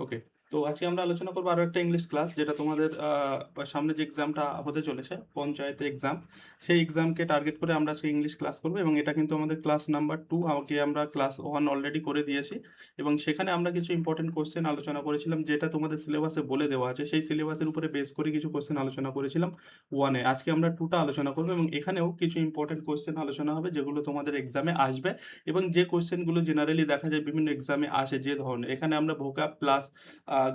ওকে। তো আজকে আমরা আলোচনা করবো আরো একটা ইংলিশ ক্লাস, যেটা তোমাদের সামনে যে এক্সামটা হতে চলেছে, পঞ্চায়েতে এক্সাম, সেই এক্সামকে টার্গেট করে আমরা আজকে ইংলিশ ক্লাস করবো। এবং এটা কিন্তু আমাদের ক্লাস নাম্বার 2। আগে আমরা ক্লাস 1 অলরেডি করে দিয়েছি, এবং সেখানে আমরা কিছু ইম্পর্টেন্ট কোশ্চেন আলোচনা করেছিলাম, যেটা তোমাদের সিলেবাসে বলে দেওয়া আছে। সেই সিলেবাসের উপরে বেস করে কিছু কোশ্চেন আলোচনা করেছিলাম 1-এ। আজকে আমরা 2টা আলোচনা করবো, এবং এখানেও কিছু ইম্পর্টেন্ট কোশ্চেন আলোচনা হবে যেগুলো তোমাদের এক্সামে আসবে, এবং যে কোশ্চেনগুলো জেনারেলি দেখা যায় বিভিন্ন এক্সামে আসে যে ধরনের। এখানে আমরা ভোকাব প্লাস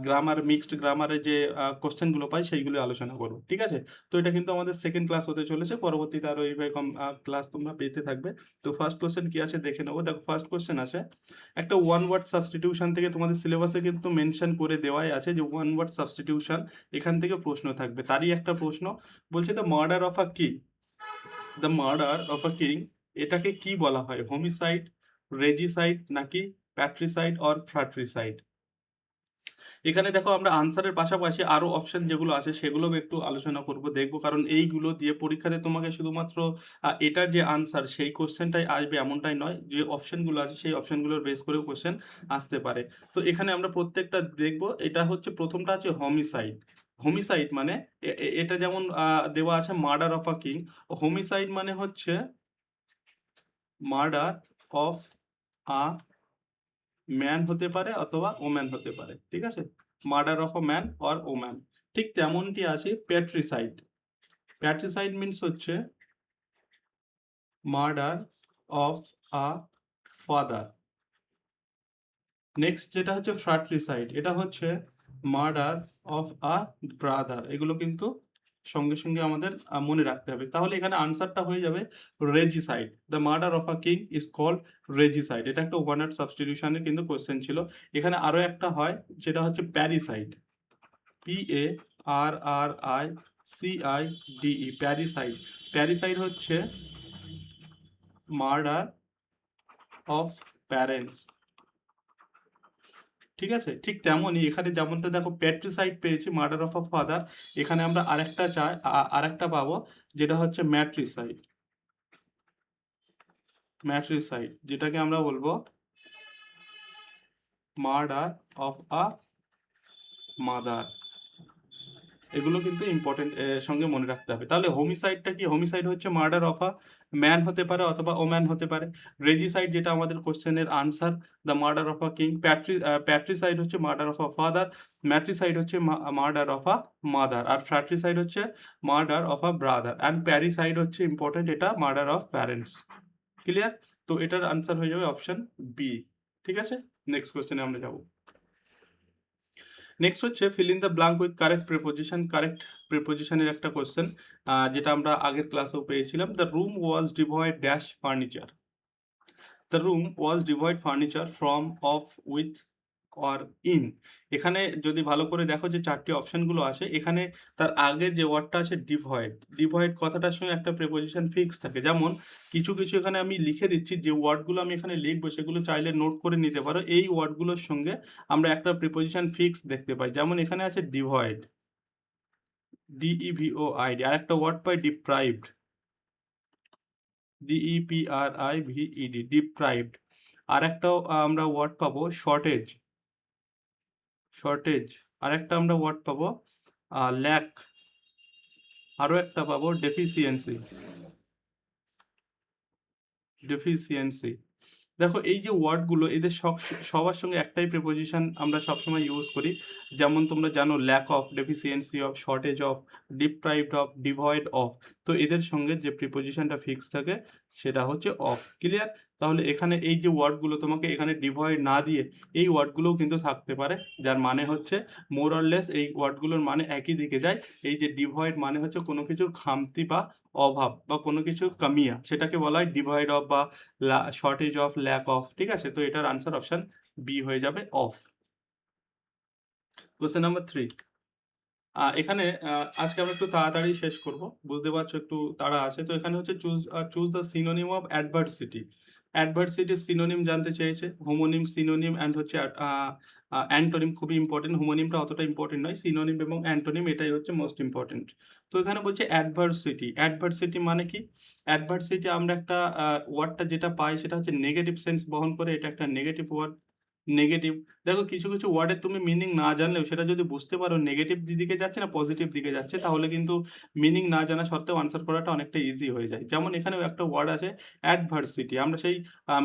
গ্রামার, মিক্সড গ্রামারের যে কোশ্চেনগুলো পাই সেইগুলো আলোচনা করব, ঠিক আছে? তো এটা কিন্তু আমাদের সেকেন্ড ক্লাস হতে চলেছে, পরবর্তীতে আরও এইভাবে ক্লাস তোমরা পেতে থাকবে। তো ফার্স্ট কোশ্চেন কি আছে দেখে নেবো। দেখো, ফার্স্ট কোশ্চেন আছে একটা ওয়ান ওয়ার্ড সাবস্টিটিউশন থেকে। তোমাদের সিলেবাসে কিন্তু মেনশন করে দেওয়াই আছে যে ওয়ান ওয়ার্ড সাবস্টিটিউশন এখান থেকে প্রশ্ন থাকবে। তারই একটা প্রশ্ন বলছে, the murder of a king, the murder of a king, এটাকে কি বলা হয়? হোমিসাইড, রেজিসাইড, নাকি প্যাট্রিসাইড অর ফ্র্যাট্রিসাইড? এখানে দেখো, আমরা আনসারের পাশাপাশি আরো অপশন যেগুলো আছে সেগুলো একটু আলোচনা করব, দেখবো। কারণ এইগুলো দিয়ে পরীক্ষাতে তোমাকে শুধুমাত্র এটার যে আনসার সেই কোশ্চেনটাই আসবে এমনটাই নয়, যে অপশনগুলো আছে সেই অপশনগুলোর বেস করেও কোশ্চেন আসতে পারে। তো এখানে আমরা প্রত্যেকটা দেখব। এটা হচ্ছে প্রথমটা আছে হোমিসাইড। হোমিসাইড মানে এটা যেমন দেওয়া আছে murder of a king. Homicide মানে হচ্ছে মার্ডার অফ আ ম্যান হতে পারে অথবা ওম্যান হতে পারে, ঠিক আছে? Murder of a man or woman. ঠিক তেমনটি আছে প্যাট্রিসাইড। প্যাট্রিসাইড মিনস হচ্ছে murder of a father. Next যেটা হচ্ছে ফ্র্যাট্রিসাইড, এটা হচ্ছে মার্ডার অফ আ ব্রাদার। এগুলো কিন্তু সঙ্গে সঙ্গে আমাদের মনে রাখতে হবে। তাহলে এখানে আনসারটা হয়ে যাবে regicide. The murder of a king is called regicide. এটা একটা ওয়ান ওয়ার্ড সাবস্টিটিউশনের কিন্তু কোশ্চেন ছিল। এখানে আরো একটা হয়, যেটা হচ্ছে প্যারিসাইড। PARRICIDE, প্যারিসাইড। প্যারিসাইড হচ্ছে মার্ডার অফ প্যারেন্টস, ঠিক আছে? ঠিক তেমনই এখানে যেমনটা দেখো প্যাট্রিসাইড পেয়েছি, মার্ডার অফ আ ফাদার, এখানে আমরা আরেকটা পাবো, যেটা হচ্ছে ম্যাট্রিসাইড। ম্যাট্রিসাইড যেটাকে আমরা বলবো মার্ডার অফ আ মাদার। এগুলো কিন্তু ইম্পর্টেন্ট, সঙ্গে মনে রাখতে হবে। তাহলে হোমিসাইডটা কি? হোমিসাইড হচ্ছে মার্ডার অফ আ ম্যান হতে পারে অথবা ওম্যান হতে পারে। রেজিসাইড যেটা আমাদের কোশ্চেনের answer, the murder of a king. Patricide হচ্ছে murder of a father. Matricide হচ্ছে মার্ডার অফ আ মাদার। আর ফ্র্যাট্রিসাইড হচ্ছে murder of a brother. And parricide হচ্ছে ইম্পর্টেন্ট, এটা মার্ডার অফ প্যারেন্টস। ক্লিয়ার? তো এটার আনসার হয়ে যাবে অপশন বি, ঠিক আছে? নেক্সট কোশ্চেনে আমরা যাবো। নেক্সট হচ্ছে fill in the blank with correct preposition. Correct প্রিপোজিশনের একটা কোশ্চেন, যেটা আমরা আগের ক্লাসেও পেয়েছিলাম। The room was devoid dash furniture. The room was devoid furniture from, of, with or in. এখানে যদি ভালো করে দেখো যে চারটি অপশনগুলো আসে, এখানে তার আগে যে ওয়ার্ডটা আছে ডিভয়েড, ডিভয়েড কথাটার সঙ্গে একটা প্রিপোজিশন ফিক্স থাকে। যেমন কিছু কিছু এখানে আমি লিখে দিচ্ছি, যে ওয়ার্ডগুলো আমি এখানে লিখবো সেগুলো চাইলে নোট করে নিতে পারো। এই ওয়ার্ডগুলোর সঙ্গে আমরা একটা প্রিপোজিশন ফিক্স দেখতে পাই। যেমন এখানে আছে ডিভয়েড, DEVOID। আর একটা ওয়ার্ড পাই ডিপ্রাইভড, DEPRIVED, ডিপ্রাইভড। আর একটাও আমরা ওয়ার্ড পাবো শর্টেজ, শর্টেজ। আর একটা আমরা ওয়ার্ড পাবো ল্যাক। আরও একটা পাবো ডেফিসিয়েন্সি, ডেফিসিয়েন্সি। দেখো, এই যে ওয়ার্ডগুলো, এদের সবার সঙ্গে একটাই প্রিপোজিশন আমরা সবসময় ইউজ করি। যেমন তোমরা জানো, lack of, deficiency of, shortage of, deprived of, devoid of. তো এদের সঙ্গে যে প্রিপোজিশনটা ফিক্স থাকে সেটা হচ্ছে অফ। ক্লিয়ার? তাহলে এখানে এই যে ওয়ার্ডগুলো, তোমাকে এখানে ডিভয়েড না দিয়ে এই ওয়ার্ডগুলোও কিন্তু থাকতে পারে, যার মানে হচ্ছে মোর অর লেস এই ওয়ার্ডগুলোর মানে একই দিকে যায়। এই যে ডিভয়েড মানে হচ্ছে কোনো কিছুর খামতি বা অভাব, বা কোনো কিছুর কামিয়া, সেটাকে বলা হয় ডিভয়েড অফ বা শর্টেজ অফ, ল্যাক অফ, ঠিক আছে? তো এটার আনসার অপশন বি হয়ে যাবে, অফ। Question number 3। এখানে আজকে আমরা একটু তাড়াতাড়ি শেষ করব, বুঝতে পারছো একটু তাড়া আছে। তো এখানে হচ্ছে choose the synonym of adversity. অ্যাডভার্সিটির সিনোনিম জানতে চেয়েছে। হোমোনিম, সিনোনিম অ্যান্ড হচ্ছে অ্যান্টোনিম। খুবই ইম্পর্টেন্ট। হোমোনিমটা অতটা ইম্পর্টেন্ট নয়, সিনোনিম এবং অ্যান্টোনিম এটাই হচ্ছে মোস্ট ইম্পর্টেন্ট। তো এখানে বলছে অ্যাডভার্সিটি। অ্যাডভার্সিটি মানে কি? অ্যাডভার্সিটি আমরা একটা ওয়ার্ডটা যেটা পাই সেটা হচ্ছে নেগেটিভ সেন্স বহন করে, এটা একটা নেগেটিভ ওয়ার্ড। নেগেটিভ। দেখো কিছু কিছু ওয়ার্ডের তুমি মিনিং না জানলেও সেটা যদি বুঝতে পারো নেগেটিভ দিকে যাচ্ছে না পজিটিভ দিকে যাচ্ছে, তাহলে কিন্তু মিনিং না জানা সত্ত্বেও আনসার করাটা অনেকটা ইজি হয়ে যায়। যেমন এখানেও একটা ওয়ার্ড আছে অ্যাডভার্সিটি। আমরা সেই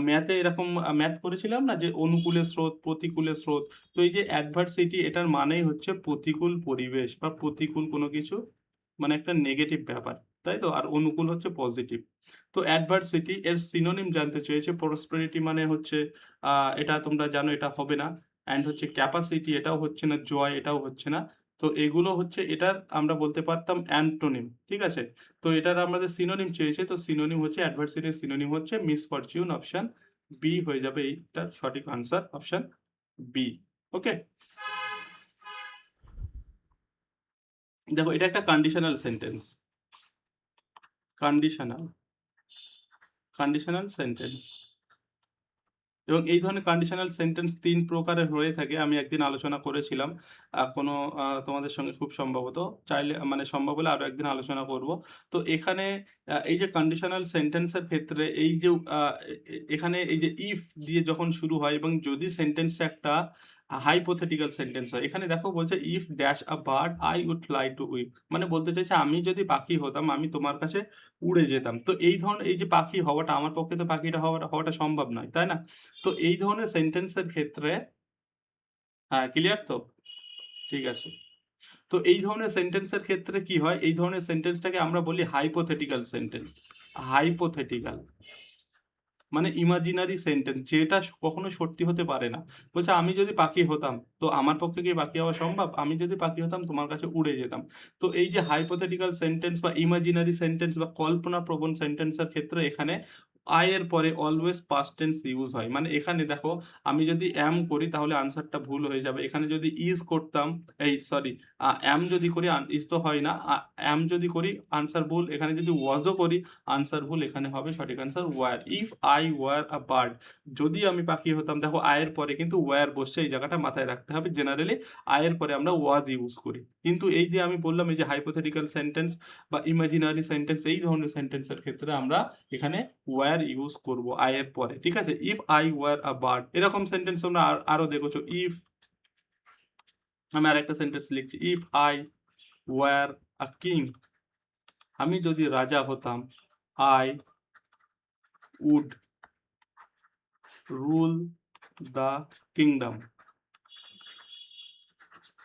ম্যাথে এরকম ম্যাথ করেছিলাম না যে অনুকূলে স্রোত প্রতিকূলে স্রোত। তো এই যে অ্যাডভার্সিটি এটার মানেই হচ্ছে প্রতিকূল পরিবেশ বা প্রতিকূল কোনো কিছু, মানে একটা নেগেটিভ ব্যাপার, তাই তো? আর অনুকূল হচ্ছে পজিটিভ। তো অ্যাডভার্সিটি এর সিনোনিম জানতে চেয়েছে। প্রসপেরিটি মানে হচ্ছে এটা তোমরা জানো এটা হবে না। অ্যান্ড হচ্ছে ক্যাপাসিটি এটাও হচ্ছে না, জয় এটাও হচ্ছে না। তো এগুলো হচ্ছে এটার আমরা বলতে পারতাম অ্যান্টোনিম, ঠিক আছে? তো এটার আমাদের সিনোনিম চেয়েছে, তো সিনোনিম হচ্ছে অ্যাডভার্সিটির সিনোনিম হচ্ছে মিসফরচুন। অপশন বি হয়ে যাবে এইটার সঠিক আনসার, অপশন বি। ওকে, দেখো এটা একটা conditional sentence. Conditional conditional sentence এবং এই ধরনের কন্ডিশনাল সেন্টেন্স তিন প্রকারের হয়ে থাকে। আমি একদিন আলোচনা করেছিলাম কোনো তোমাদের সঙ্গে, খুব সম্ভবত চাইলে মানে সম্ভব হলে আরো একদিন আলোচনা করব। তো এখানে এই যে কন্ডিশনাল সেন্টেন্সের ক্ষেত্রে এই যে এখানে এই যে ইফ দিয়ে যখন শুরু হয় এবং যদি সেন্টেন্সটা একটা হাইপোথেটিক্যাল সেন্টেন্স হয়, এখানে দেখো বলছে if dash a bird I would fly to we, মানে বলতে চাইছে আমি যদি পাখি হতাম আমি তোমার কাছে উড়ে যেতাম। তো এই ধরনের এই যে পাখি হওয়াটা, আমার পক্ষে তো পাখিটা হওয়াটা সম্ভব নয়, তাই না? তো এই ধরনের সেন্টেন্সের ক্ষেত্রে, হ্যাঁ ক্লিয়ার তো? ঠিক আছে। তো এই ধরনের সেন্টেন্সের ক্ষেত্রে কি হয়, এই ধরনের সেন্টেন্সটাকে আমরা বলি হাইপোথেটিক্যাল সেন্টেন্স। হাইপোথেটিক্যাল মানে ইমাজিনারি সেন্টেন্স, যেটা কখনো সত্যি হতে পারে না। বলছে আমি যদি পাখি হতাম, তো আমার পক্ষে কি পাখি হওয়া সম্ভব? আমি যদি পাখি হতাম তোমার কাছে উড়ে যেতাম। তো এই যে হাইপোথেটিক্যাল সেন্টেন্স বা ইমাজিনারি সেন্টেন্স বা কল্পনাপ্রবণ সেন্টেন্সের ক্ষেত্রে এখানে আই এর পরে অলওয়েজ পাস্ট টেন্স ইউজ হয়। মানে এখানে দেখো আমি যদি অ্যাম করি তাহলে আনসারটা ভুল হয়ে যাবে। এখানে যদি ইজ করতাম, এই সরি, অ্যাম যদি করি, ইজ তো হয় না, অ্যাম যদি করি আনসার ভুল। এখানে যদি ওয়াজও করি আনসার ভুল। এখানে হবে সঠিক answer were. If I were a bird, যদি আমি পাখি হতাম, দেখো আয়ের পরে কিন্তু ওয়ার বসছে, এই জায়গাটা মাথায় রাখতে হবে। জেনারেলি আয়ের পরে আমরা ওয়াজ ইউজ করি, কিন্তু এই যে আমি বললাম এই যে হাইপোথেটিক্যাল সেন্টেন্স বা ইমাজিনারি সেন্টেন্স, এই ধরনের সেন্টেন্সের ক্ষেত্রে আমরা এখানে ওয়ার ইউজ করব আয়ের পরে, ঠিক আছে? If I were a bird, এরকম সেন্টেন্স তোমরা আরো দেখেছো। ইফ, আমি আর একটা সেন্টেন্স লিখছি, if I were a king, আমি যদি রাজা হতাম, I would rule the kingdom,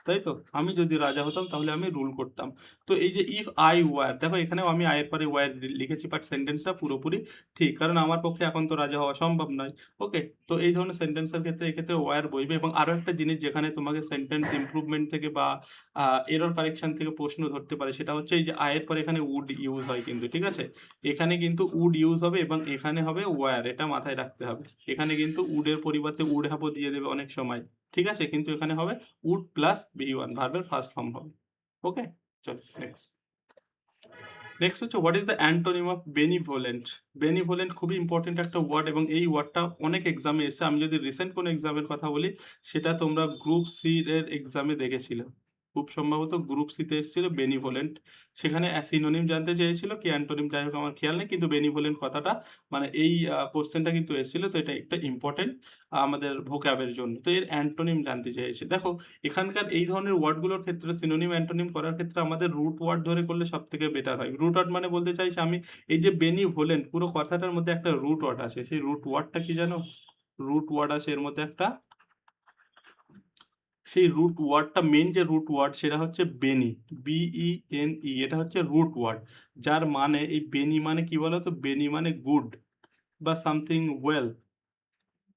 তাই তো? আমি যদি রাজা হতাম তাহলে আমি রুল করতাম। তো এই যে ইফ আই ওয়ার, দেখো এখানেও আমি আয়ের পরে ওয়ার লিখেছি, বাট সেন্টেন্সটা পুরোপুরি ঠিক, কারণ আমার পক্ষে এখন তো রাজা হওয়া সম্ভব নয়। ওকে, তো এই ধরনের সেন্টেন্সের ক্ষেত্রে এক্ষেত্রে ওয়ার বইবে। এবং আরো একটা জিনিস যেখানে তোমাকে সেন্টেন্স ইমপ্রুভমেন্ট থেকে বা এরর কারেকশন থেকে প্রশ্ন ধরতে পারে, সেটা হচ্ছে এই যে আয়ের পরে এখানে উড ইউজ হয় কিন্তু, ঠিক আছে? এখানে কিন্তু উড ইউজ হবে এবং এখানে হবে ওয়ার, এটা মাথায় রাখতে হবে। এখানে কিন্তু উডের পরিবর্তে উড হ্যাভও দিয়ে দেবে অনেক সময়, ঠিক আছে? কিন্তু এখানে হবে would প্লাস বি1, ভার্বের ফার্স্ট ফর্ম হবে। ওকে, চলো নেক্সট। নেক্সট হচ্ছে what is the antonym of benevolent. Benevolent খুবই ইম্পর্টেন্ট একটা ওয়ার্ড এবং এই ওয়ার্ডটা অনেক এক্সামে এসে, আমি যদি রিসেন্ট কোনো এক্সামের কথা বলি, সেটা তোমরা গ্রুপ সি এর এক্সামে দেখেছিলে। খুব সম্ভবত গ্রুপ সিতে এসেছিল বেনিভোলেন্ট। সেখানে সিনোনিম জানতে চেয়েছিল কি অ্যান্টোনিম, যাই হোক আমার খেয়াল নেই, কিন্তু বেনিভোলেন্ট কথাটা মানে এই কোশ্চেনটা কিন্তু এসেছিল। তো এটা একটা ইম্পর্টেন্ট আমাদের ভোক্যাবের জন্য। তো এর অ্যান্টোনিম জানতে চেয়েছে। দেখো এখানকার এই ধরনের ওয়ার্ডগুলোর ক্ষেত্রে সিনোনিম অ্যান্টোনিম করার ক্ষেত্রে আমাদের রুট ওয়ার্ড ধরে করলে সব থেকে বেটার হয়। রুট ওয়ার্ড মানে বলতে চাইছি আমি, এই যে বেনিভোলেন্ট পুরো কথাটার মধ্যে একটা রুট ওয়ার্ড আছে। সেই রুট ওয়ার্ডটা কি জানো? রুট ওয়ার্ড আছে এর মধ্যে একটা, সেই রুট ওয়ার্ডটা, মেন যে রুট ওয়ার্ড সেটা হচ্ছে বেনি, বিই এন ই, এটা হচ্ছে রুট ওয়ার্ড। যার মানে এই বেনি মানে কি বলতো? বেনি মানে গুড বা সামথিং ওয়েল।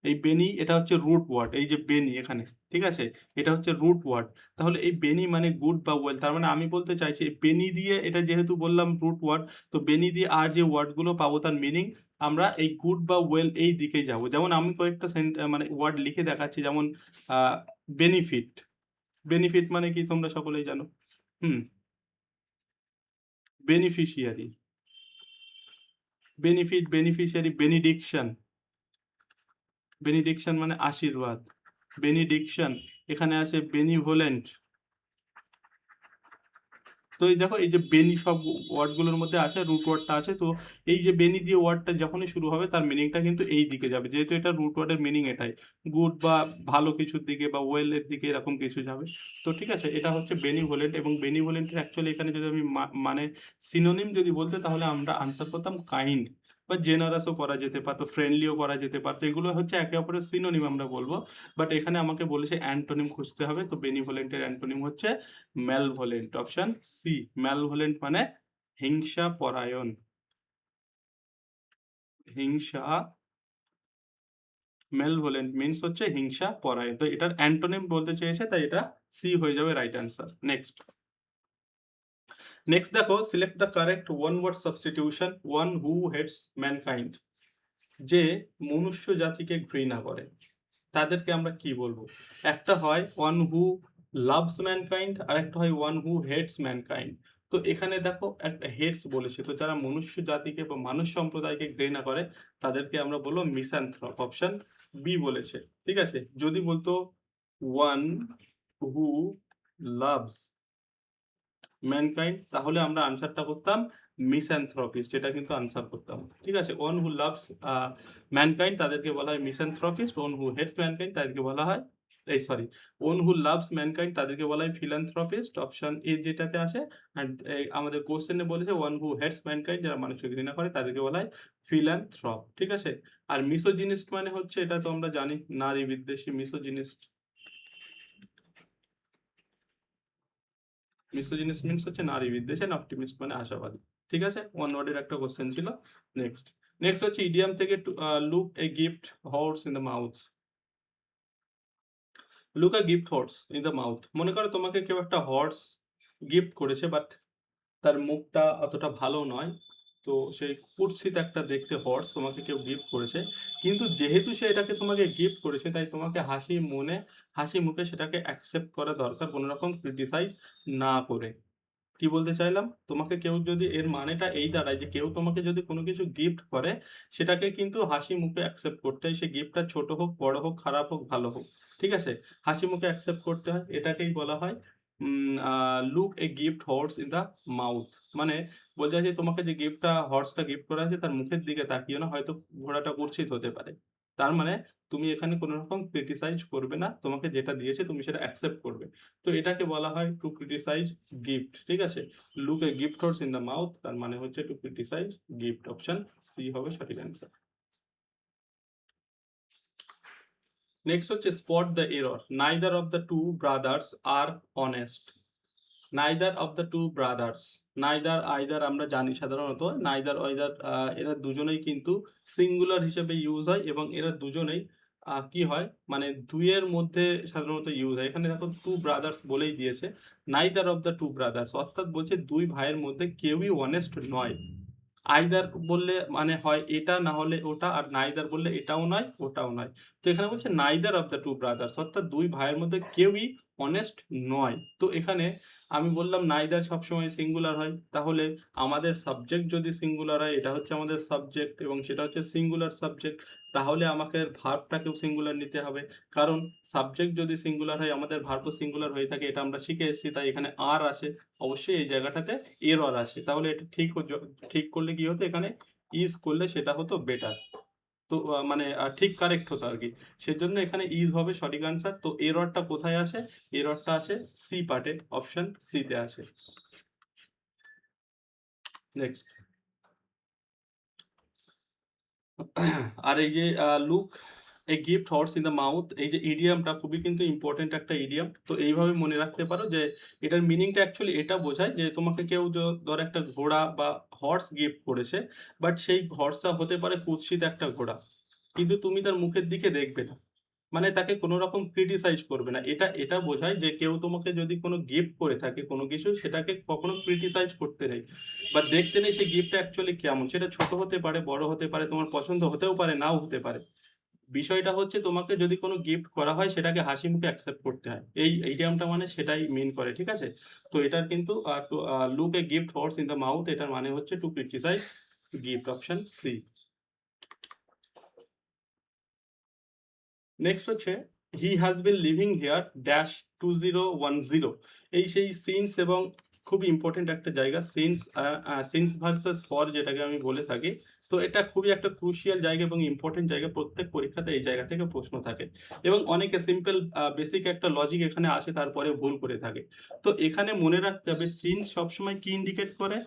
এই বেনি এটা হচ্ছে রুট ওয়ার্ড, এই যে বেনি এখানে, ঠিক আছে? এটা হচ্ছে রুট ওয়ার্ড। তাহলে এই বেনি মানে গুড বা ওয়েল, তার মানে আমি বলতে চাইছি এই বেনি দিয়ে, এটা যেহেতু বললাম রুট ওয়ার্ড, তো বেনি দিয়ে আর যে ওয়ার্ডগুলো পাবো তার মিনিং আমরা এই গুড বা ওয়েল এই দিকেই যাব। যেমন আমি কয়েকটা মানে ওয়ার্ড লিখে দেখাচ্ছি, যেমন বেনিফিট। বেনিফিট মানে কি তোমরা সকলেই জানো। Hmm, beneficiary, benefit, beneficiary, benediction. Benediction মানে আশীর্বাদ, বেনিডিকশন। এখানে আছে বেনিভোলেন্ট। তো এই দেখো এই যে বেনি সব ওয়ার্ডগুলোর মধ্যে আছে, রুট ওয়ার্ডটা আছে, তো এই যে বেনি দিয়ে ওয়ার্ডটা যখনই শুরু হবে তার মিনিংটা কিন্তু এই দিকে যাবে, যেহেতু এটা রুট ওয়ার্ডের মিনিং এটাই, গুড বা ভালো কিছুর দিকে বা ওয়েলের দিকে এরকম কিছু যাবে। তো ঠিক আছে, এটা হচ্ছে বেনিভোলেন্ট, এবং বেনিভোলেন্টের অ্যাকচুয়ালি এখানে যদি আমি মানে সিনোনিম যদি বলতে তাহলে আমরা আনসার করতাম কাইন্ড বা জেনারাসও করা যেতে পারতো, ফ্রেন্ডলিও করা যেতে পারতো, এগুলো হচ্ছে একে অপরের সিনোনিম আমরা বলবো। বাট এখানে আমাকে বলেছে অ্যান্টোনিম খুঁজতে হবে, তো বেনিভোলেন্টের অ্যান্টোনিম হচ্ছে ম্যালভোলেন্ট, অপশন সি। ম্যালভোলেন্ট মানে হিংসা পরায়ণ, হিংসা, ম্যালভোলেন্ট মিন্স হচ্ছে হিংসা পরায়ণ, তো এটার অ্যান্টোনিম বলতে চেয়েছে, তাই এটা সি হয়ে যাবে রাইট অ্যান্সার। নেক্সট, নেক্সট দেখো, select the correct one word substitution, one who hates mankind, যে মনুষ্য জাতিকে ঘৃণা করে তাদেরকে আমরা কি বলবো? একটা হয় ওয়ান হু লাভস ম্যানকাইন্ড, আর একটা হয় ওয়ান হু হেটস ম্যানকাইন্ড। তো এখানে দেখো একটা হেটস বলেছে, তো যারা মনুষ্য জাতিকে বা মানুষ সম্প্রদায়কে ঘৃণা করে তাদেরকে আমরা বলবো মিসান্থ্রপ, অপশন বি বলেছে। ঠিক আছে, যদি বলতো ওয়ান হু লাভস ম্যানকাইন্ড তাহলে আমরা আনসারটা করতাম মিস্যানথ্রপিস্ট, এটা কিন্তু আনসার করতাম। ঠিক আছে, ওয়ান হু লাভস ম্যানকাইন্ড তাদেরকে বলা হয় মিস্যানথ্রপিস্ট, ওয়ান হু হেটস ম্যানকাইন্ড তাদেরকে বলা হয়, এই sorry, one who loves mankind তাদেরকে বলা হয় ফিলান্থ্রপিস্ট, অপশন এ যেটাতে আছে। অ্যান্ড আমাদের কোশ্চেনে বলেছে ওয়ান হু হেটস ম্যানকাইন্ড, যারা মানুষকে ঘৃণা করে তাদেরকে বলা হয় ফিলান্থ্রপ। ঠিক আছে, আর মিসোজিনিস্ট মানে হচ্ছে, এটা তো আমরা জানি, নারী বিদ্বেষী, মিসোজিনিস্ট, মিসোজিনিস্ট মিন্স হচ্ছে নারী বিদ্বেষী, আর অপটিমিস্ট মানে আশাবাদী। ঠিক আছে, ওয়ান ওয়ার্ডের একটা কোশ্চেন ছিল। নেক্সট, নেক্সট হচ্ছে ইডিয়াম থেকে look a gift horse in the mouth, look a gift horse in the mouth, মনে করো তোমাকে কেউ একটা হর্স গিফট করেছে, বাট তার মুখটা অতটা ভালো নয়, তো সেই কুৎসিত একটা দেখতে হর্স তোমাকে কেউ গিফট করেছে, কিন্তু যেহেতু সে এটাকে তোমাকে গিফট করেছে তাই তোমাকে হাসি মুখে সেটাকে অ্যাকসেপ্ট করা দরকার, কোনো রকম ক্রিটিসাইজ না করে। কি বলতে চাইলাম, তোমাকে কেউ যদি, এর মানেটা এই দাঁড়ায় যে কেউ তোমাকে যদি কোনো কিছু গিফট করে সেটাকে কিন্তু হাসি মুখে অ্যাকসেপ্ট করতে হয়, সে গিফটটা ছোট হোক, বড় হোক, খারাপ হোক, ভালো হোক, ঠিক আছে, হাসি মুখে অ্যাকসেপ্ট করতে হয়, এটাকেই বলা হয় look a gift horse in the mouth. মানে বলতে চাইছে তোমাকে যে হর্সটা গিফট করা আছে তার মুখের দিকে তাকিও না, হয়তো ঘোড়াটা কুৎসিত হতে পারে, তার মানে তুমি এখানে কোনো রকম ক্রিটিসাইজ করবে না, তোমাকে যেটা দিয়েছে তুমি সেটা অ্যাকসেপ্ট করবে, তো এটাকে বলা হয় টু ক্রিটিসাইজ গিফট। ঠিক আছে, look a gift horse in the mouth তার মানে হচ্ছে to criticise gift, option C হবে সঠিক অ্যান্সার। নেক্সট হচ্ছে spot the error, neither of the two brothers are honest, neither of the two brothers, neither either আমরা জানি সাধারণত, neither either এরা দুজনেই কিন্তু সিঙ্গুলার হিসেবে ইউজ হয়, এবং এরা দুজনেই কি হয় মানে দুইয়ের মধ্যে সাধারণত ইউজ হয়, এখানে দেখো টু ব্রাদার্স বলেই দিয়েছে, neither of the two brothers অর্থাৎ বলছে দুই ভাইয়ের মধ্যে কেউই অনেস্ট নয়। আইদার বললে মানে হয় এটা না হলে ওটা, আর নাইদার বললে এটাও নয় ওটাও নয়, তো এখানে বলছে neither of the two brothers অর্থাৎ দুই ভাইয়ের মধ্যে কেউই অনেস্ট নয়। তো এখানে আমি বললাম নাইদার সবসময় সিঙ্গুলার হয়, তাহলে আমাদের সাবজেক্ট যদি সিঙ্গুলার হয়, এটা হচ্ছে আমাদের সাবজেক্ট এবং সেটা হচ্ছে সিঙ্গুলার সাবজেক্ট, তাহলে আমাকে ভার্বটাকেও সিঙ্গুলার নিতে হবে, কারণ সাবজেক্ট যদি সিঙ্গুলার হয় আমাদের ভার্বও সিঙ্গুলার হয়ে থাকে, এটা আমরা শিখে এসেছি, তাই এখানে আর আছে, অবশ্যই এই জায়গাটাতে এরর আছে, তাহলে এটা ঠিক করলে কি হতো, এখানে ইজ করলে সেটা হতো বেটার, তো মানে ঠিক কারেক্ট হতো আর কি, সেজন্য এখানে ইজ হবে সঠিক আনসার। তো এররটা কোথায় আসে, এররটা আসে সি পার্টে, অপশন সি তে আছে। নেক্সট, আর এই যে look a gift horse in the mouth, এই যে ইডিয়ামটা খুবই কিন্তু ইম্পর্টেন্ট একটা ইডিয়াম, তো এইভাবে মনে রাখতে পারো যে এটার মিনিংটা অ্যাকচুয়ালি এটা বোঝায় যে তোমাকে কেউ ধর একটা ঘোড়া বা হর্স গিফট করেছে, বাট সেই হর্সটা হতে পারে কুৎসিত একটা ঘোড়া, কিন্তু তুমি তার মুখের দিকে দেখবে না, মানে তাকে কোনো রকম ক্রিটিসাইজ করবে না, এটা এটা বোঝায় যে কেউ তোমাকে যদি কোনো গিফট করে থাকে কোনো কিছু, সেটাকে কখনো ক্রিটিসাইজ করতে নেই বা দেখতে নেই সেই গিফটটা অ্যাকচুয়ালি কেমন, সেটা ছোট হতে পারে, বড় হতে পারে, তোমার পছন্দ হতেও পারে, নাও হতে পারে, বিষয়টা হচ্ছে তোমাকে যদি কোনো গিফট করা হয় সেটাকে হাসি মুখে অ্যাকসেপ্ট করতে হয়, এই ইডিয়ামটা মানে সেটাই মিন করে। ঠিক আছে, তো এটার কিন্তু look a gift horse in the mouth এটার মানে হচ্ছে to criticise gift, option C. Next হচ্ছে he has been living here dash 2010, এই সেই সিনস এবং খুব ইম্পর্টেন্ট একটা জায়গা, সিন্স ভার্সেস ফর যেটাকে আমি বলে থাকি। তো এটা খুবই একটা ক্রুশিয়াল জায়গা এবং ইম্পর্টেন্ট জায়গা, প্রত্যেক পরীক্ষাতে এই জায়গা থেকে প্রশ্ন থাকে এবং অনেকে সিম্পল বেসিক একটা লজিক এখানে আসে তারপরে ভুল করে থাকে। তো এখানে মনে রাখতে হবে সিন্স সবসময় কি ইন্ডিকেট করে,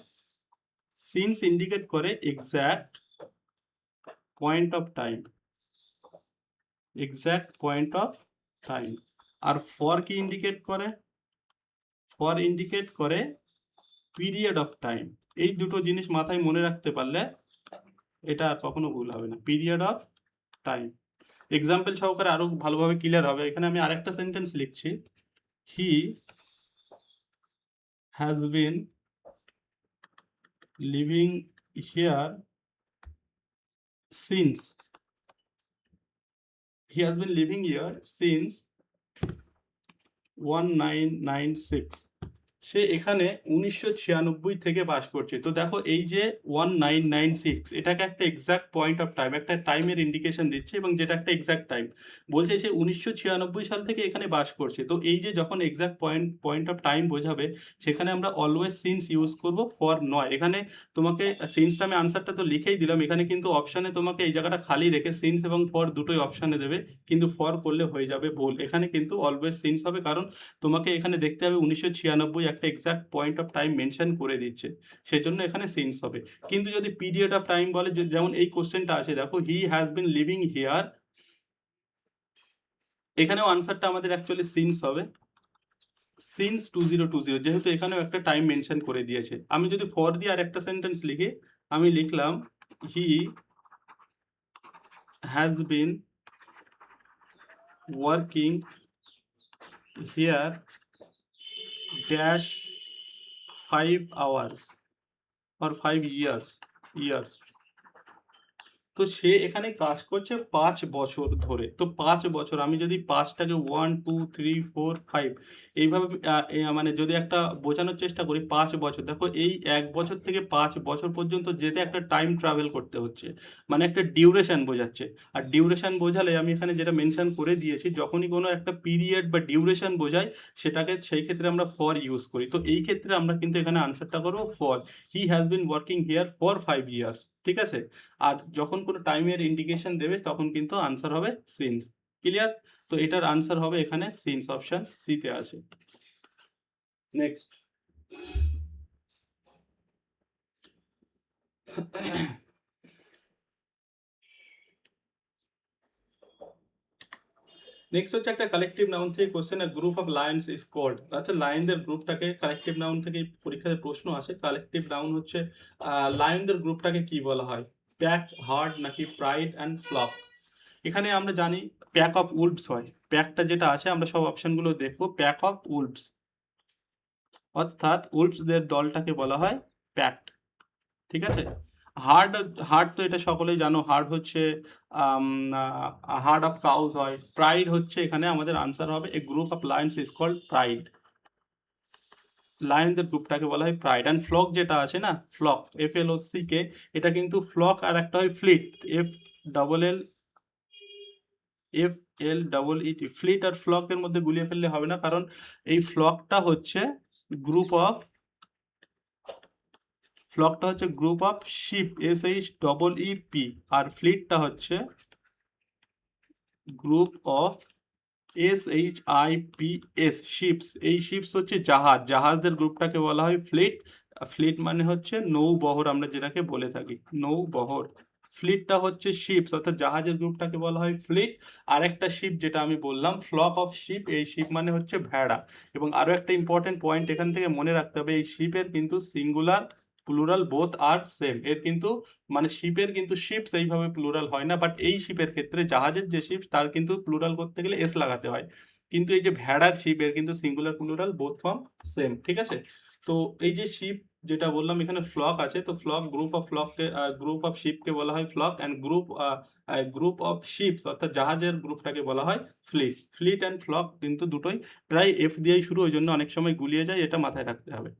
সিন্স ইন্ডিকেট করে exact point of time, exact point of time. আর ফর কি ইন্ডিকেট করে, ফর ইন্ডিকেট করে পিরিয়ড অফ টাইম। এই দুটো জিনিস মাথায় মনে রাখতে পারলে এটা আর কখনো ভুল হবে না, পিরিয়ড অফ টাইম। এক্সাম্পল সহকারে আরো ভালোভাবে ক্লিয়ার হবে। এখানে আমি আরেকটা সেন্টেন্স লিখছি, হি has been living here since, he has been living here since 1996। সে এখানে 1996 থেকে বাস করছে। তো দেখো এই যে 1996 এটাকে একটা এক্সাক্ট পয়েন্ট অফ টাইম, একটা টাইমের ইন্ডিকেশন দিচ্ছে এবং যেটা একটা এক্সাক্ট টাইম বলছে সে 1996 সাল থেকে এখানে বাস করছে। তো এই যে যখন এক্সাক্ট পয়েন্ট অফ টাইম বোঝাবে সেখানে আমরা অলওয়েজ সিন্স ইউজ করব, ফর নয়। এখানে তোমাকে সিন্সটা আমি আনসারটা তো লিখেই দিলাম, এখানে কিন্তু অপশানে তোমাকে এই জায়গাটা খালি রেখে সিন্স এবং ফর দুটোই অপশানে দেবে, কিন্তু ফর করলে হয়ে যাবে ভুল। এখানে কিন্তু অলওয়েজ সিন্স হবে, কারণ তোমাকে এখানে দেখতে হবে 1996 একটা exact point of time mention করে দিচ্ছে, সেজন্য এখানে সিন্স হবে। কিন্তু যদি পিরিয়ড অফ টাইম বলে, যেমন এই কোশ্চেনটা আছে দেখো, হি হ্যাজ বিন লিভিং হিয়ার, এখানেও আনসারটা আমাদের অ্যাকচুয়ালি সিন্স হবে, সিন্স 2020, যেহেতু এখানেও একটা টাইম মেনশন করে দিয়েছে। আমি যদি ফর দিয়ে আর একটা সেন্টেন্স লিখি, আমি লিখলাম হি has been working here dash 5 hours or 5 years। তো সে এখানে কাজ করছে 5 বছর ধরে। তো 5 বছর, আমি যদি 5টাকে 1 2 3 4 5 এইভাবে মানে যদি একটা বোঝানোর চেষ্টা করি, 5 বছর, দেখো এই 1 বছর থেকে 5 বছর পর্যন্ত যেতে একটা টাইম ট্রাভেল করতে হচ্ছে, মানে একটা ডিউরেশন বোঝাচ্ছে। আর ডিউরেশন বোঝালে আমি এখানে যেটা মেনশন করে দিয়েছি, যখনই কোনো একটা পিরিয়ড বা ডিউরেশন বোঝায় সেটাকে, সেই ক্ষেত্রে আমরা ফর ইউজ করি। তো এই ক্ষেত্রে আমরা কিন্তু এখানে আনসারটা করবো for, he has been working here for 5 years। ঠিক আছে? আর যখন কোনো টাইমের ইন্ডিকেশন দেবে তখন কিন্তু আনসার হবে সিন্স। ক্লিয়ার? তো এটার আনসার হবে এখানে সিন্স, অপশন সি তে আছে। নেক্সট, হচ্ছে একটা কালেকটিভ নাউন থেকে question, a group of lions is called. আচ্ছা, লায়নদের গ্রুপটাকে কালেকটিভ নাউন থেকে পরীক্ষাতে প্রশ্ন আসে। কালেকটিভ নাউন হচ্ছে লায়নদের গ্রুপটাকে কি বলা হয়, প্যাক, হার্ড নাকি প্রাইড অ্যান্ড ফ্লক? এখানে আমরা জানি প্যাক অফ উলফস হয়, প্যাকটা যেটা আছে আমরা সব অপশনগুলো দেখবো, প্যাক অফ উলফস, অর্থাৎ উলফসদের দলটাকে বলা হয় প্যাক। ঠিক আছে? হার্ড, হার্ড তো এটা সকলেই জানো, হার্ড হচ্ছে হার্ড অফ কাউজ হয়। প্রাইড হচ্ছে, এখানে আমাদের আনসার হবে a group of lions is called pride, লায়নদের গ্রুপটাকে বলা হয় প্রাইড। অ্যান্ড ফ্লক যেটা আছে না, ফ্লক, FLOCK, এটা কিন্তু ফ্লক, আর একটা হয় ফ্লিট, FLEET। ফ্লিট আর ফ্লকের মধ্যে গুলিয়ে ফেললে হবে না, কারণ এই ফ্লকটা হচ্ছে গ্রুপ অফ, শিপ, SHEEP, আর ফ্লিটটা হচ্ছে গ্রুপ অফ SHIPS, শিপস। এই শিপস হচ্ছে জাহাজ, জাহাজদের গ্রুপটাকে বলা হয় ফ্লিট। ফ্লিট মানে হচ্ছে নৌবহর, আমরা যেটাকে বলে থাকি নৌবহর। ফ্লিটটা হচ্ছে শিপস, অর্থাৎ জাহাজের গ্রুপটাকে বলা হয় ফ্লিট। আর একটা শিপ যেটা আমি বললাম ফ্লক অফ শিপ, এই শিপ মানে হচ্ছে ভেড়া। এবং আরো একটা ইম্পর্টেন্ট পয়েন্ট এখান থেকে মনে রাখতে হবে, এই শিপের কিন্তু সিঙ্গুলার প্লুরাল বোথ আর সেম। এর কিন্তু মানে শিপের কিন্তু শিপস এইভাবে প্লুরাল হয় না, বাট এই শিপের ক্ষেত্রে, জাহাজের যে শিপ তার কিন্তু প্লুরাল করতে গেলে এস লাগাতে হয়। কিন্তু এই যে ভেড়ার শিপের কিন্তু singular plural both form same. ঠিক আছে? তো এই যে শিপ যেটা বললাম, এখানে ফ্লক আছে, তো ফ্লক, গ্রুপ অফ শিপকে বলা হয় flock, and group of ships অর্থাৎ জাহাজের গ্রুপটাকে বলা হয় ফ্লিট। ফ্লিট অ্যান্ড ফ্লক কিন্তু দুটোই প্রায় এফ দিয়েই শুরু, ওই জন্য অনেক সময় গুলিয়ে যায়, এটা মাথায় রাখতে হবে।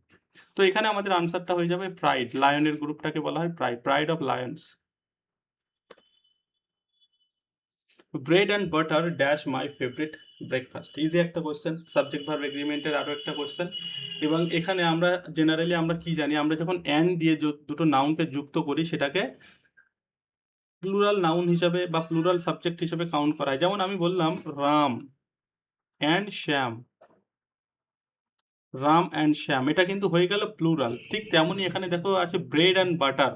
তো এখানে আমাদের আনসারটা হয়ে যাবে প্রাইড, লায়নের গ্রুপটাকে বলা হয় pride, pride of Lions. Bread and butter dash my favourite breakfast, easy একটা কোশ্চেন, সাবজেক্ট ভার্ব এগ্রিমেন্টের আরও একটা কোশ্চেন। এবং এখানে আমরা জেনারেলি আমরা কি জানি, আমরা যখন অ্যান্ড দিয়ে দুটো নাউনকে যুক্ত করি সেটাকে প্লুরাল নাউন হিসাবে বা প্লুরাল সাবজেক্ট হিসেবে কাউন্ট করা হয়। যেমন আমি বললাম রাম অ্যান্ড শ্যাম, রাম অ্যান্ড শ্যাম, এটা কিন্তু হয়ে গেল প্লুরাল। ঠিক তেমনই এখানে দেখো আছে ব্রেড অ্যান্ড বাটার,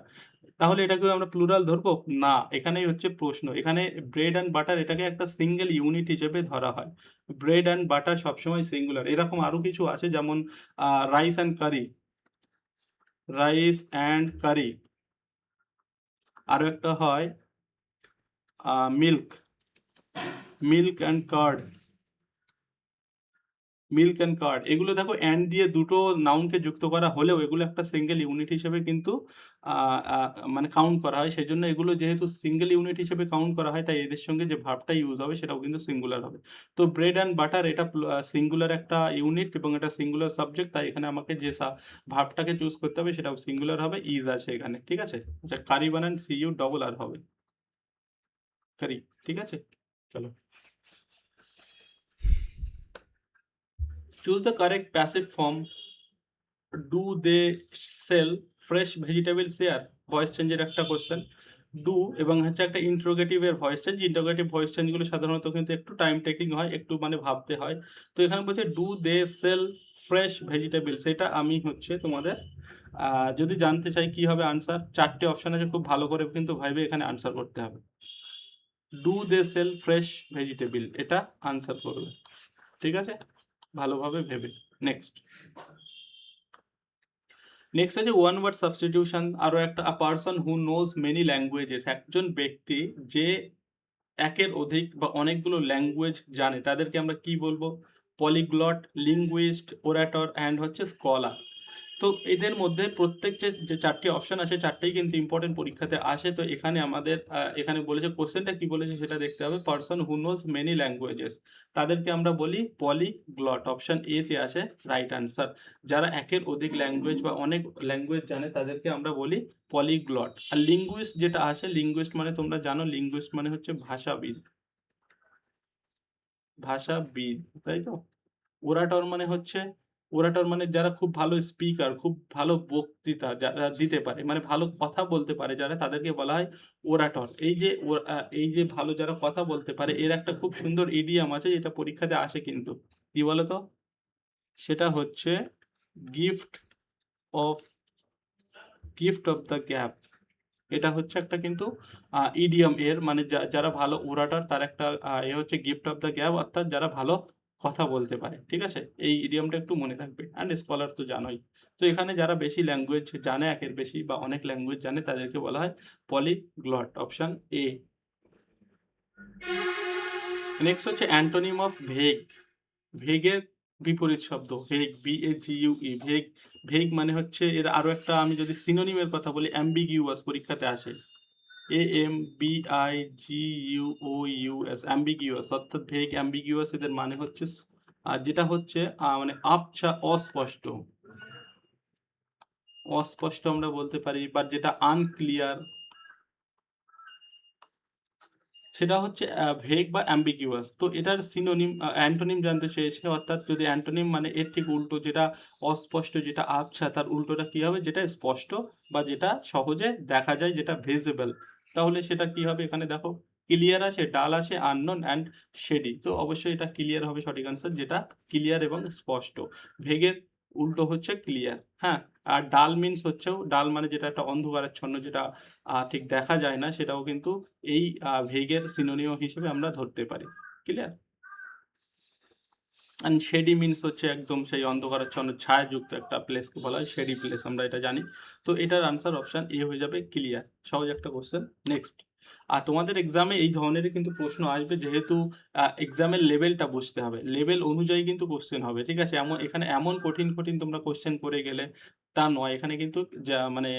তাহলে এটাকেও আমরা প্লুরাল ধরবো না? এখানেই হচ্ছে প্রশ্ন। এখানে ব্রেড অ্যান্ড বাটার এটাকে একটা সিঙ্গেল ইউনিট হিসেবে ধরা হয়। ব্রেড অ্যান্ড বাটার সবসময় সিঙ্গুলার। এরকম আরো কিছু আছে, যেমন rice and curry, rice and curry. আরো একটা হয় milk, milk and curd, milk and curd. এগুলো দেখো অ্যান্ড দিয়ে দুটো নাউনকে যুক্ত করা হলেও এগুলো একটা সিঙ্গেল ইউনিট হিসেবে কিন্তু মানে কাউন্ট করা হয়। সেই জন্য এগুলো যেহেতু সিঙ্গেল ইউনিট হিসেবে কাউন্ট করা হয়, তাই এদের সঙ্গে যে ভার্বটা ইউজ হবে সেটাও কিন্তু সিঙ্গুলার হবে। তো ব্রেড অ্যান্ড বাটার এটা সিঙ্গুলার একটা ইউনিট এবং এটা সিঙ্গুলার সাবজেক্ট, তাই এখানে আমাকে যে ভার্বটাকে চুজ করতে হবে সেটাও সিঙ্গুলার হবে, ইজ আছে এখানে, ঠিক আছে? আচ্ছা, কারি বানান CU ডবল আর হবে, কারি, ঠিক আছে? চলো, choose the correct passive form. Do they sell fresh vegetables here? Voice চেঞ্জের একটা কোশ্চেন। ডু এবং হচ্ছে একটা ইন্টারোগেটিভের ভয়েস চেঞ্জ। ইন্টারোগেটিভ ভয়েস চেঞ্জগুলো সাধারণত কিন্তু একটু টাইম টেকিং হয়, একটু মানে ভাবতে হয়। তো এখানে বলছে do they sell fresh vegetables, এটা আমি হচ্ছে তোমাদের যদি জানতে চাই কি হবে আনসার, চারটে অপশন আছে, খুব ভালো করে কিন্তু ভাইবে এখানে আনসার করতে হবে। Do they sell fresh vegetable, এটা আনসার করবে, ঠিক আছে? ভালোভাবে ভেবে। নেক্সট, নেক্সট আছে ওয়ান ওয়ার্ড সাবস্টিটিউশন। আরো একটা, a person who knows many languages, একজন ব্যক্তি যে একের অধিক বা অনেকগুলো ল্যাঙ্গুয়েজ জানে, তাদেরকে আমরা কি বলবো? পলিগ্লট, লিঙ্গুইস্ট, ওরাটর অ্যান্ড হচ্ছে স্কলার। তো এদের মধ্যে প্রত্যেক যে চারটি অপশন আছে, চারটেই কিন্তু ইম্পর্টেন্ট পরীক্ষাতে আসে। তো এখানে আমাদের এখানে বলেছে, কোশ্চেনটা কি বলেছে সেটা দেখতে হবে। Person who knows many languages, তাদেরকে আমরা বলি পলিগ্লট। অপশন এ তে আছে রাইট আনসার। যারা একের অধিক ল্যাঙ্গুয়েজ বা অনেক ল্যাঙ্গুয়েজ জানে তাদেরকে আমরা বলি পলিগ্লট। আর লিঙ্গুইস্ট যেটা আছে, লিঙ্গুইস্ট মানে তোমরা জানো, লিঙ্গুইস্ট মানে হচ্ছে ভাষাবিদ, ভাষাবিদ, তাই তো? ওরাটর মানে হচ্ছে, ওরাটর মানে যারা খুব ভালো স্পিকার, খুব ভালো বক্তৃতা যারা দিতে পারে, মানে ভালো কথা বলতে পারে যারা, তাদেরকে বলা হয় ওরাটর। এই যে ভালো যারা কথা বলতে পারে, এর একটা খুব সুন্দর ইডিয়াম আছে যেটা পরীক্ষাতে আসে কিন্তু, কি বলতো? সেটা হচ্ছে gift of, gift of the gap. এটা হচ্ছে একটা কিন্তু ইডিয়াম, এর মানে যারা ভালো ওরাটর তার একটা এ হচ্ছে গিফট অফ দ্য গ্যাপ, অর্থাৎ যারা ভালো কথা বলতে পারে, ঠিক আছে? এই ইডিয়ামটা একটু মনে রাখবে। অ্যান্ড স্কলার তো জানোই। তো এখানে যারা বেশি ল্যাঙ্গুয়েজ জানে, একের বেশি বা অনেক ল্যাঙ্গুয়েজ জানে, তাদেরকে বলা হয় পলিগ্লট। অপশন এ। নেক্সট হচ্ছে অ্যান্টোনিম অফ ভেগ। ভেগের বিপরীত শব্দ ভেগ, VAGUE, ভেগ। ভেগ মানে হচ্ছে, এর আরো একটা আমি যদি সিনোনিমের কথা বলি, অ্যাম্বিগিউয়াস, পরীক্ষাতে আসে AMBIGUOUS, অ্যাম্বিগিউয়াস, অর্থাৎ ভেগ, অ্যাম্বিগিউয়াস, এদের মানে হচ্ছে যেটা হচ্ছে মানে আবছা, অস্পষ্ট, অস্পষ্ট আমরা বলতে পারি, বা যেটা আনক্লিয়ার, সেটা হচ্ছে ভেগ বা অ্যাম্বিগিউয়াস। তো এটার সিনোনিম, অ্যান্টোনিম জানতে চেয়েছে, অর্থাৎ যদি অ্যান্টোনিম মানে এর ঠিক উল্টো, যেটা অস্পষ্ট, যেটা আবছা, তার উল্টোটা কি হবে? যেটা স্পষ্ট বা যেটা সহজে দেখা যায়, যেটা ভিজিবল, তাহলে সেটা কি হবে? এখানে দেখো ক্লিয়ার আছে, ডাল আছে, আননোন অ্যান্ড শেডি। তো অবশ্যই এটা ক্লিয়ার হবে সঠিক আনসার, যেটা ক্লিয়ার এবং স্পষ্ট। ভেগের উল্টো হচ্ছে ক্লিয়ার, হ্যাঁ। আর ডাল মিনস হচ্ছেও, ডাল মানে যেটা একটা অন্ধকারাচ্ছন্ন, যেটা ঠিক দেখা যায় না, সেটাও কিন্তু এই ভেগের সিনোনিম হিসেবে আমরা ধরতে পারি। ক্লিয়ার? অ্যান্ড শেডি মিনস হচ্ছে একদম সেই অন্ধকারাচ্ছন্ন ছায়াযুক্ত একটা প্লেসকে বলা হয় শেডি প্লেস, আমরা এটা জানি। তো এটার আনসার অপশন এ হয়ে যাবে, ক্লিয়ার। সহজ একটা কোশ্চেন। নেক্সট, আর তোমাদের এক্সামে এই ধরনেরই কিন্তু প্রশ্ন আসবে, যেহেতু এক্সামের লেভেলটা বুঝতে হবে, লেভেল অনুযায়ী কিন্তু কোশ্চেন হবে, ঠিক আছে? এখানে এমন কঠিন কঠিন তোমরা কোশ্চেন করে গেলে তা নয়, এখানে কিন্তু যা মানে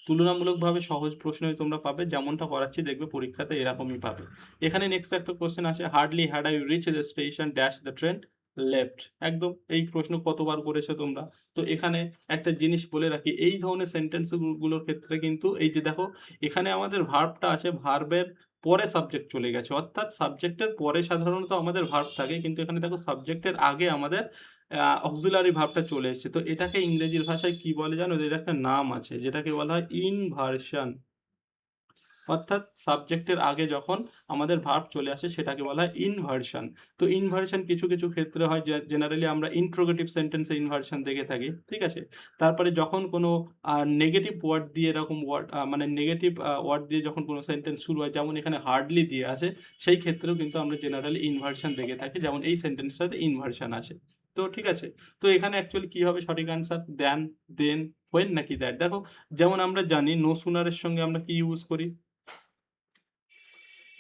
তুলনামূলকভাবে সহজ প্রশ্নই তোমরা পাবে, যেমনটা করাচ্ছি দেখবে পরীক্ষাতে এরকমই পাবে। এখানে নেক্সট একটা কোশ্চেন আছে, hardly had I reach the station dash the train left. একদম এই প্রশ্ন কতবার করেছো তোমরা? তো এখানে একটা জিনিস বলে রাখি, এই ধরনের সেন্টেন্স গুলোর ক্ষেত্রে কিন্তু এই যে দেখো, এখানে আমাদের ভার্বটা আছে, ভার্বের পরে সাবজেক্ট চলে গেছে, অর্থাৎ সাবজেক্টের পরে সাধারণত আমাদের ভার্ব থাকে, কিন্তু এখানে দেখো সাবজেক্টের আগে আমাদের অক্সিলারি ভার্বটা চলে এসেছে। তো এটাকে ইংরেজির ভাষায় কি বলে জানো? এর একটা নাম আছে যেটাকে বলা হয় ইনভার্সন। অর্থাৎ সাবজেক্টের আগে যখন আমাদের ভার্ব চলে আসে সেটাকে বলা হয় ইনভার্সন। তো ইনভার্সন কিছু কিছু ক্ষেত্রে হয়, জেনারেলি আমরা ইন্ট্রোগেটিভ সেন্টেন্সে ইনভার্সন দেখে থাকি, ঠিক আছে? তারপরে যখন কোনো নেগেটিভ ওয়ার্ড দিয়ে, এরকম ওয়ার্ড মানে নেগেটিভ ওয়ার্ড দিয়ে যখন কোনো সেন্টেন্স শুরু হয়, যেমন এখানে হার্ডলি দিয়ে আসে, সেই ক্ষেত্রেও কিন্তু আমরা জেনারেলি ইনভার্সন দেখে থাকি, যেমন এই সেন্টেন্সটাতে ইনভার্সন আছে। তো ঠিক আছে, তো এখানে অ্যাকচুয়ালি কি হবে সঠিক আনসার? দেন, দেন, হোয়েন নাকি দ্যাট? দেখো, যেমন আমরা জানি নো সুনারের সঙ্গে আমরা কি ইউজ করি?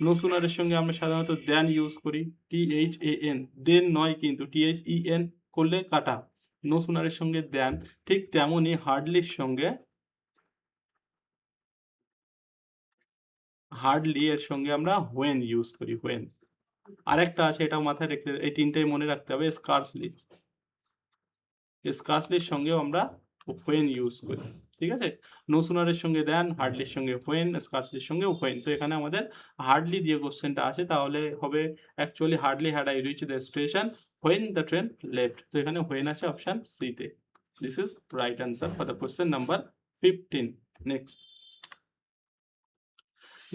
নো সুনারের সঙ্গে আমরা সাধারণত দেন ইউজ করি, THAN, দেন নয় কিন্তু, THEN করলে কাটা। নো সুনারের সঙ্গে দেন। ঠিক তেমনই হার্ডলির সঙ্গে, হার্ডলি এর সঙ্গে আমরা হোয়েন ইউজ করি, হোয়েন। আরেকটা আছে, এটাও মাথায় রেখে, এই তিনটেই মনে রাখতে হবে। স্কার্সলি, স্কার্সলির সঙ্গেও আমরা হোয়েন ইউজ করি, ঠিক আছে? নো সুনারের সঙ্গে দেন, হার্ডলির সঙ্গে হোয়েন, স্কার্সলির সঙ্গে হোয়েন। তো এখানে আমাদের হার্ডলি দিয়ে কোশ্চেনটা আছে, তাহলে হবে actually hardly had I reach the station when the train left. তো এখানে হোয়েন আছে অপশন সি তে। This is right answer for the question number 15। Next,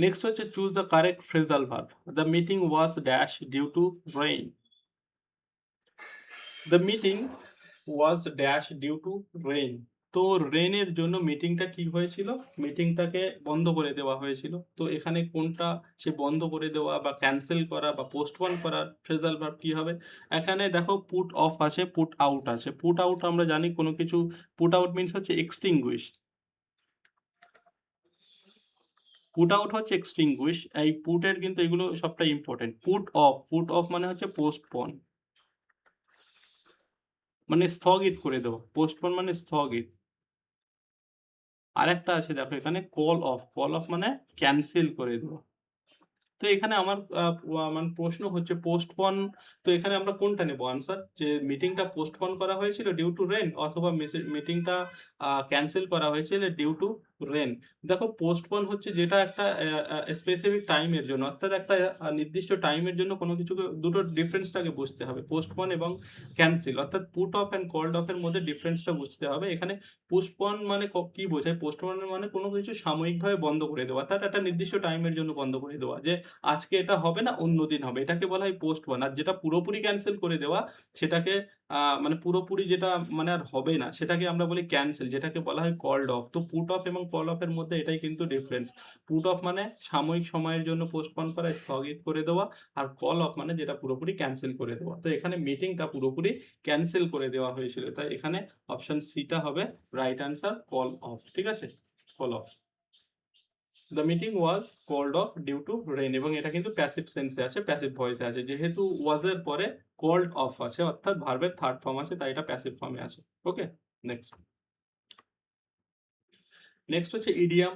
next হচ্ছে choose the correct phrasal verb. The meeting was dash due to rain. The meeting was dash due to rain. তো রেনের জন্য মিটিংটা কি হয়েছিল? মিটিংটাকে বন্ধ করে দেওয়া হয়েছিল। তো এখানে কোনটা, সে বন্ধ করে দেওয়া বা ক্যান্সেল করা বা পোস্টপোন করার ফ্রেজাল ভার্ব কি হবে? এখানে দেখো পুট অফ আছে, পুট আউট আছে। পুট আউট আমরা জানি কোনো কিছু, পুট আউট মিনস হচ্ছে এক্সটিংগুইশ। পুট আউট হচ্ছে এক্সটিংগুইশ। এই পুটের কিন্তু এগুলো সবটা important. Put off, put off মানে হচ্ছে পোস্টপোন, মানে স্থগিত করে দেওয়া। পোস্টপোন মানে স্থগিত। আরেকটা আছে দেখো এখানে কল অফ, কল অফ মানে ক্যান্সেল করে দেওয়া। তো এখানে আমার মানে প্রশ্ন হচ্ছে পোস্টপন। তো এখানে আমরা কোনটা নেব আনসার? যে মিটিংটা পোস্টপন করা হয়েছিল ডিউ টু রেন, অথবা মিটিংটা ক্যান্সেল করা হয়েছিল ডিউ টু রেন। দেখো পোস্টপন হচ্ছে যেটা একটা স্পেসিফিক টাইমের জন্য, অর্থাৎ একটা নির্দিষ্ট টাইমের জন্য কোনো কিছুকে, দুটো ডিফারেন্সটাকে বুঝতে হবে, পোস্টপন এবং ক্যান্সেল। অর্থাৎ put off and called off এর মধ্যে ডিফারেন্সটা বুঝতে হবে। এখানে পোস্টপন মানে কি বোঝায়? পোস্টপন মানে কোনো কিছু সাময়িকভাবে বন্ধ করে দেওয়া, অর্থাৎ একটা নির্দিষ্ট টাইমের জন্য বন্ধ করে দেওয়া, যে আজকে এটা হবে না, অন্যদিন হবে, এটাকে বলা হয় পোস্টপোন। আর যেটা পুরোপুরি ক্যান্সেল করে দেওয়া, সেটাকে মানে পুরোপুরি যেটা মানে আর হবে না, সেটাকে আমরা বলি ক্যান্সেল, যেটাকে বলা হয় কল্ড অফ। তো পুট অফ এবং কল অফ এর মধ্যে এটাই কিন্তু ডিফারেন্স। পুট অফ মানে সাময়িক সময়ের জন্য পোস্টপোন করা, স্থগিত করে দেওয়া। আর কল অফ মানে যেটা পুরোপুরি ক্যান্সেল করে দেওয়া। তো এখানে মিটিংটা পুরোপুরি ক্যান্সেল করে দেওয়া হয়েছিল, তাই এখানে অপশন সিটা হবে রাইট আনসার, কল অফ। ঠিক আছে, call off. The meeting was called off due to rain, এবং এটা কিন্তু প্যাসিভ সেন্সে আছে, প্যাসিভ ভয়েসে আছে, যেহেতু ওয়াজ এর পরে কল্ড অফ আছে, অর্থাৎ ভার্বের থার্ড ফর্ম আছে, তাই এটা প্যাসিভ ফর্মে আছে। ওকে, নেক্সট, নেক্সট হচ্ছে ইডিয়াম।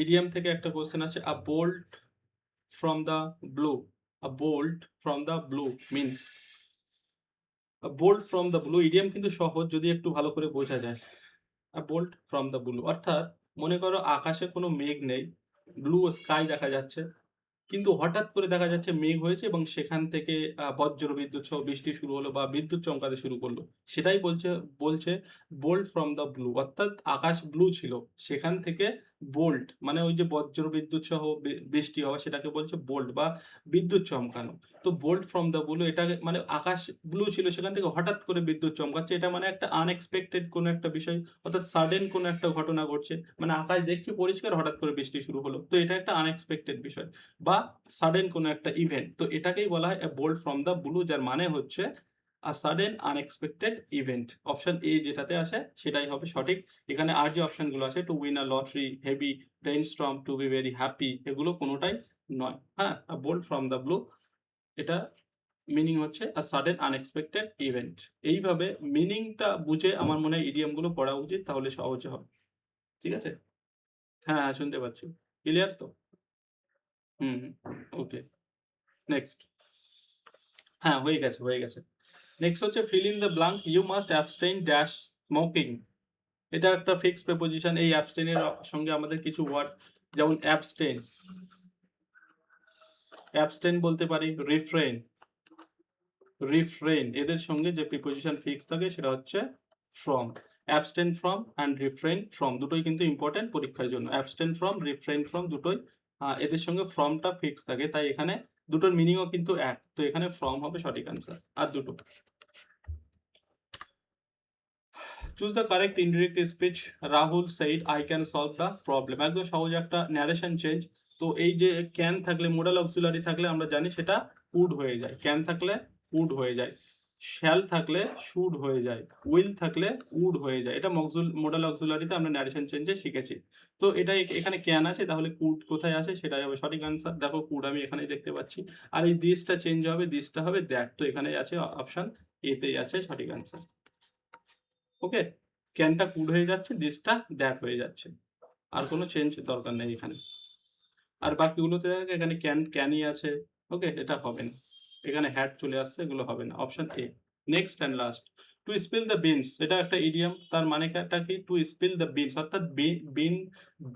ইডিয়াম থেকে একটা কোশ্চেন আছে, a bolt from the blue. A bolt from the blue means, a bolt from the blue. Idiom কিন্তু সহজ যদি একটু ভালো করে বোঝা যায়। A bolt from the blue অর্থাৎ, মনে করো আকাশে কোনো মেঘ নেই, ব্লু স্কাই দেখা যাচ্ছে, কিন্তু হঠাৎ করে দেখা যাচ্ছে মেঘ হয়েছে এবং সেখান থেকে বজ্র বিদ্যুৎ সহ বৃষ্টি শুরু হলো বা বিদ্যুৎ চমকাতে শুরু করলো। সেটাই বলছে, বলছে বোল্ট ফ্রম দ্য ব্লু, অর্থাৎ আকাশ ব্লু ছিল, সেখান থেকে বোল্ট মানে ওই যে বজ্র বিদ্যুৎ সহ বৃষ্টি হওয়া, সেটাকে বলছে বোল্ট বা বিদ্যুৎ চমকানো। তো বোল্ট ফ্রম দ্য ব্লু, এটাকে মানে আকাশ ব্লু ছিল, সেখান থেকে হঠাৎ করে বিদ্যুৎ চমকাচ্ছে, এটা মানে একটা আনএক্সপেক্টেড কোনো একটা বিষয়, অর্থাৎ সাডেন কোনো একটা ঘটনা ঘটছে। মানে আকাশ দেখছি পরিষ্কার, হঠাৎ করে বৃষ্টি শুরু হলো, তো এটা একটা আনএক্সপেক্টেড বিষয় বা সাডেন কোনো একটা ইভেন্ট। তো এটাকেই বলা হয় বোল্ট ফ্রম দ্য ব্লু, যার মানে হচ্ছে a sudden unexpected event. Option A যেটাতে আসে সেটাই হবে সঠিক। এখানে আর যে অপশনগুলো আছে, to win a lottery, heavy rainstorm, to be very happy, এগুলো কোনোটাই নয়। হ্যাঁ, বোল্ট ফ্রম দ্য ব্লু, এটা মিনিং হচ্ছে আ সাডেন আনএক্সপেক্টেড ইভেন্ট। এইভাবে মিনিংটা বুঝে আমার মনে হয় ইডিয়মগুলো পড়া উচিত, তাহলে সহজে হবে। ঠিক আছে? হ্যাঁ, হ্যাঁ, শুনতে পাচ্ছি। ক্লিয়ার তো? হুম, ওকে, নেক্সট। হ্যাঁ, হয়ে গেছে, হয়ে গেছে। নেক্সট হচ্ছে fill in the blank, you must abstain dash smoking. এটা একটা ফিক্সড প্রেপোজিশন। এই অ্যাবস্টেইন এর সঙ্গে আমাদের কিছু ওয়ার্ড, যেমন অ্যাবস্টেইন, অ্যাবস্টেন বলতে পারি, রিফ্রেন এদের সঙ্গে যে প্রিপোজিশন ফিক্স থাকে সেটা হচ্ছে from. Abstain from and refrain from দুটোই কিন্তু ইম্পর্টেন্ট পরীক্ষার জন্য। অ্যাবস্টেন ফ্রম, রিফ্রেন ফ্রম দুটোই এদের সঙ্গে ফ্রমটা ফিক্স থাকে, তাই এখানে দুটোর মিনিংও কিন্তু এক, তো এখানে ফ্রম হবে সঠিক আনসার। আর দুটো choose the correct indirect speech. Rahul said I can solve the problem, একদম সহজ একটা ন্যারেশন চেঞ্জ। তো এই যে ক্যান থাকলে, মোডাল অক্সিলারি থাকলে আমরা জানি সেটা উড হয়ে যায়, ক্যান থাকলে উড হয়ে যায়, শ্যাল থাকলে শুড হয়ে যায়, উইল থাকলে উড হয়ে যায়। এটা মোডাল অক্সিলারিতে আমরা ন্যারেশন চেঞ্জে শিখেছি। তো এটা এখানে ক্যান আছে, তাহলে কুড কোথায় আসে সেটাই হবে সঠিক আনসার। দেখো কুড আমি এখানেই দেখতে পাচ্ছি, আর এই দিসটা চেঞ্জ হবে, দিসটা হবে দ্যাট, তো এখানে আছে অপশন এতেই আছে সঠিক আনসার। ওকে, ক্যানটা কুড হয়ে যাচ্ছে, দিসটা দ্যাট হয়ে যাচ্ছে, আর কোনো চেঞ্জ দরকার নেই এখানে। আর বাকিগুলোতে এখানে ক্যানই আছে, ওকে, এটা হবে না। এখানে হ্যাড চলে আসছে, এগুলো হবে না, অপশন এ। Next and last, to spill the beans, এটা একটা ইডিয়াম, তার মানেটা কি? টু স্পিল দ্য বিনস, অর্থাৎ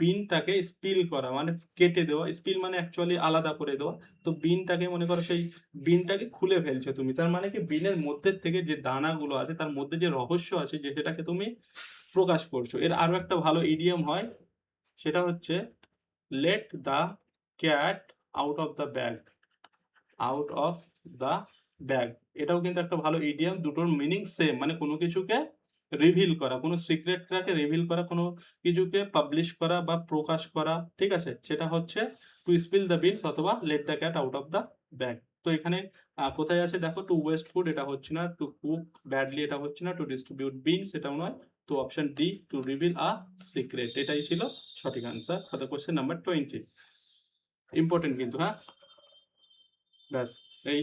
বিনটাকে স্পিল করা মানে কেটে দেওয়া। স্পিল মানে অ্যাকচুয়ালি আলাদা করে দেওয়া। তো বিনটাকে মনে করো সেই বিনটাকে খুলে ফেলছো তুমি, তার মানে কি বিনের মধ্যে থেকে যে দানাগুলো আছে তার মধ্যে যে রহস্য আছে যে সেটাকে তুমি প্রকাশ করছো। এর আরো একটা ভালো ইডিয়াম হয়, সেটা হচ্ছে let the cat out of the bag, out of the bag. এটাও কিন্তু একটা ভালো ইডিয়াম, দুটোর মিনিং সেম, মানে কোনো কিছুকে রিভিল করা, কোনো সিক্রেটটাকে রিভিল করা, কোনো কিছুকে পাবলিশ করা বা প্রকাশ করা, ঠিক আছে, সেটা হচ্ছে টু স্পিল দ্য বিনস অথবা let the cat out of the bag. তো এখানে কোথায় আছে দেখো, টু ওয়েস্ট ফুড এটা হচ্ছে না, টু কুক ব্যাডলি এটা হচ্ছে না, টু ডিস্ট্রিবিউট বিনস এটাও নয়, তো অপশন ডি টু রিভিল আ সিক্রেট এটাই ছিল সঠিক answer for the question number 20। Important কিন্তু, হ্যাঁ, ব্যাস এই,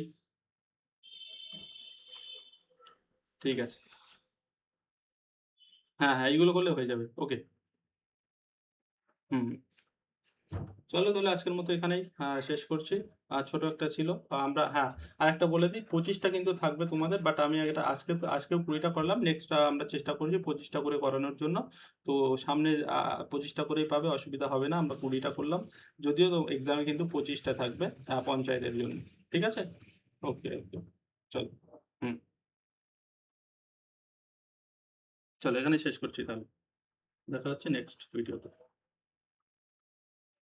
ঠিক আছে। হ্যাঁ হ্যাঁ, এইগুলো করলে হয়ে যাবে, ওকে। হুম, চলো তাহলে আজকের মতো এখানেই শেষ করছি। ছোট একটা ছিল, আমরা, হ্যাঁ, আর একটা বলে দিই, 25টা কিন্তু থাকবে তোমাদের, বাট আমি এটা আজকেও 20টা করলাম, নেক্সট আমরা চেষ্টা করছি 25টা করে করানোর জন্য। তো সামনে 25টা করেই পাবে, অসুবিধা হবে না, আমরা 20টা করলাম, যদিও তো এক্সামে কিন্তু 25টা থাকবে পঞ্চায়েতের জন্য। ঠিক আছে, ওকে ওকে, চলো। হুম, চলো এখানে শেষ করছি তাহলে, দেখা হচ্ছে নেক্সট ভিডিওতে।